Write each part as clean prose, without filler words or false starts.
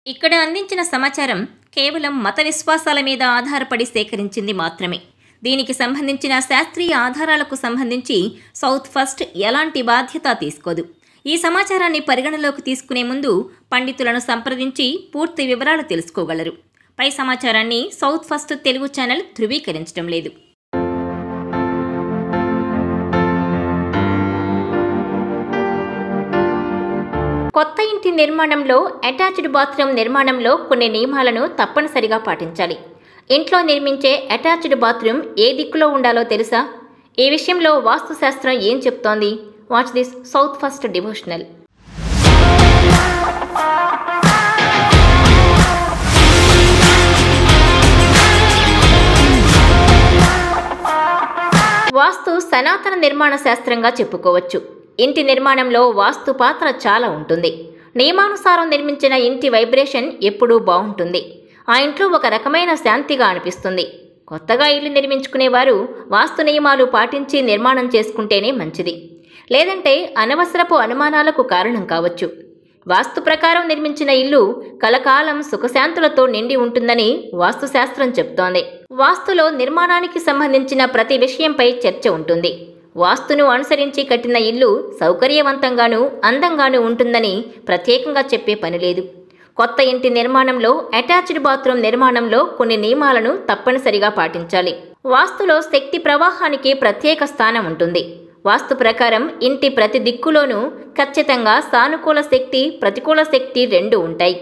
ఇక్కడ అందించిన సమాచారం కేవలం మత విశ్వాసాల మీద ఆధారపడి సేకరించింది మాత్రమే. దీనికి సంబంధించిన శాస్త్రీయ ఆధారాలకు సంబంధించి సౌత్ ఫస్ట్ ఎలాంటి బాధ్యత తీసుకోదు. ఈ సమాచారాన్ని పరిగణలోకి తీసుకునే ముందు పండితులను సంప్రదించి పూర్తి వివరాలు తెలుసుకోగలరు. పై సమాచారాన్ని సౌత్ ఫస్ట్ తెలుగు ఛానల్ ధృవీకరించడం లేదు. కొత్త ఇంటి నిర్మాణంలో అటాచ్డ్ బాత్రూమ్ నిర్మాణంలో కొన్ని నియమాలను తప్పనిసరిగా పాటించాలి. ఇంట్లో నిర్మించే అటాచ్డ్ బాత్రూమ్ ఏ దిక్కులో ఉండాలో తెలుసా? ఈ విషయంలో వాస్తుశాస్త్రం ఏం చెప్తోంది? Watch this South First devotional. Vastu సనాతన నిర్మాణ శాస్త్రంగా చెప్పుకోవచ్చు. ఇంటి నిర్మాణంలో వాస్తు పాత్ర చాలా ఉంటుంది. నియమానుసారం నిర్మించిన ఇంటి వైబ్రేషన్ ఎప్పుడూ బాగుంటుంది. ఆ ఇంట్లో ఒక రకమైన శాంతిగా అనిపిస్తుంది. కొత్తగా ఇల్లు నిర్మించుకునేవారు వాస్తు నియమాలు పాటించి నిర్మాణం చేసుకుంటేనే మంచిది. లేదంటే అనవసరపు అనుమానాలకు కారణం కావచ్చు. వాస్తు ప్రకారం నిర్మించిన ఇల్లు కలకాలం సుఖశాంతులతో నిండి ఉంటుందని వాస్తుశాస్త్రం చెప్తోంది. వాస్తులో నిర్మాణానికి సంబంధించిన ప్రతి విషయంపై చర్చ ఉంటుంది. వాస్తును అనుసరించి కట్టిన ఇల్లు సౌకర్యవంతంగానూ అందంగానూ ఉంటుందని ప్రత్యేకంగా చెప్పే పనిలేదు. కొత్త ఇంటి నిర్మాణంలో అటాచ్డ్ బాత్రూమ్ నిర్మాణంలో కొన్ని నియమాలను తప్పనిసరిగా పాటించాలి. వాస్తులో శక్తి ప్రవాహానికి ప్రత్యేక స్థానం ఉంటుంది. వాస్తు ప్రకారం ఇంటి ప్రతి దిక్కులోనూ ఖచ్చితంగా సానుకూల శక్తి, ప్రతికూల శక్తి రెండు ఉంటాయి.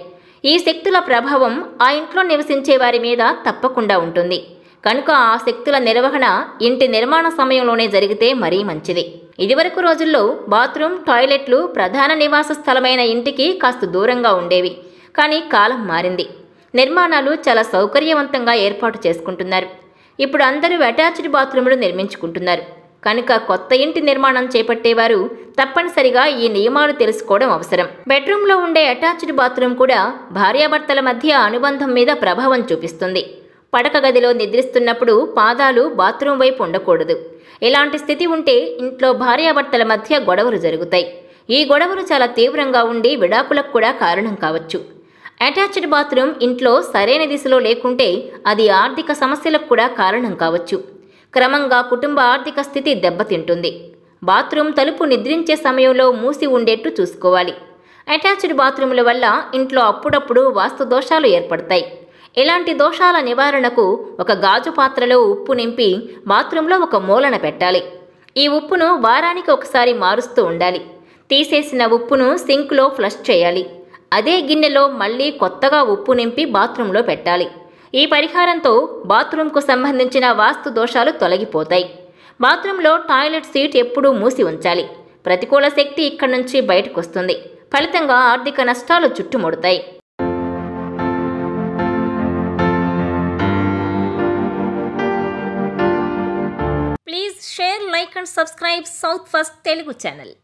ఈ శక్తుల ప్రభావం ఆ ఇంట్లో నివసించే వారి మీద తప్పకుండా ఉంటుంది. కనుక ఆ శక్తుల నిర్వహణ ఇంటి నిర్మాణ సమయంలోనే జరిగితే మరీ మంచిది. ఇదివరకు రోజుల్లో బాత్రూమ్, టాయిలెట్లు ప్రధాన నివాస స్థలమైన ఇంటికి కాస్త దూరంగా ఉండేవి. కానీ కాలం మారింది. నిర్మాణాలు చాలా సౌకర్యవంతంగా ఏర్పాటు చేసుకుంటున్నారు. ఇప్పుడు అందరూ అటాచ్డ్ బాత్రూములు నిర్మించుకుంటున్నారు. కనుక కొత్త ఇంటి నిర్మాణం చేపట్టేవారు తప్పనిసరిగా ఈ నియమాలు తెలుసుకోవడం అవసరం. బెడ్రూమ్లో ఉండే అటాచ్డ్ బాత్రూమ్ కూడా భార్యాభర్తల మధ్య అనుబంధం మీద ప్రభావం చూపిస్తుంది. పడక గదిలో నిద్రిస్తున్నప్పుడు పాదాలు బాత్రూమ్ వైపు ఉండకూడదు. ఇలాంటి స్థితి ఉంటే ఇంట్లో భార్యాభర్తల మధ్య గొడవలు జరుగుతాయి. ఈ గొడవలు చాలా తీవ్రంగా ఉండి విడాకులకు కూడా కారణం కావచ్చు. అటాచ్డ్ బాత్రూమ్ ఇంట్లో సరైన దిశలో లేకుంటే అది ఆర్థిక సమస్యలకు కూడా కారణం కావచ్చు. క్రమంగా కుటుంబ ఆర్థిక స్థితి దెబ్బతింటుంది. బాత్రూమ్ తలుపు నిద్రించే సమయంలో మూసి ఉండేట్టు చూసుకోవాలి. అటాచ్డ్ బాత్రూముల వల్ల ఇంట్లో అప్పుడప్పుడు వాస్తు దోషాలు ఏర్పడతాయి. ఇలాంటి దోషాల నివారణకు ఒక గాజు పాత్రలో ఉప్పు నింపి బాత్రూంలో ఒక మూలన పెట్టాలి. ఈ ఉప్పును వారానికి ఒకసారి మారుస్తూ ఉండాలి. తీసేసిన ఉప్పును సింక్లో ఫ్లష్ చేయాలి. అదే గిన్నెలో మళ్ళీ కొత్తగా ఉప్పు నింపి బాత్రూంలో పెట్టాలి. ఈ పరిహారంతో బాత్రూంకు సంబంధించిన వాస్తు దోషాలు తొలగిపోతాయి. బాత్రూంలో టాయిలెట్ సీట్ ఎప్పుడూ మూసి ఉంచాలి. ప్రతికూల శక్తి ఇక్కడి నుంచి బయటకు వస్తుంది. ఫలితంగా ఆర్థిక నష్టాలు చుట్టుముడతాయి. Please share, like and subscribe South First Telugu channel.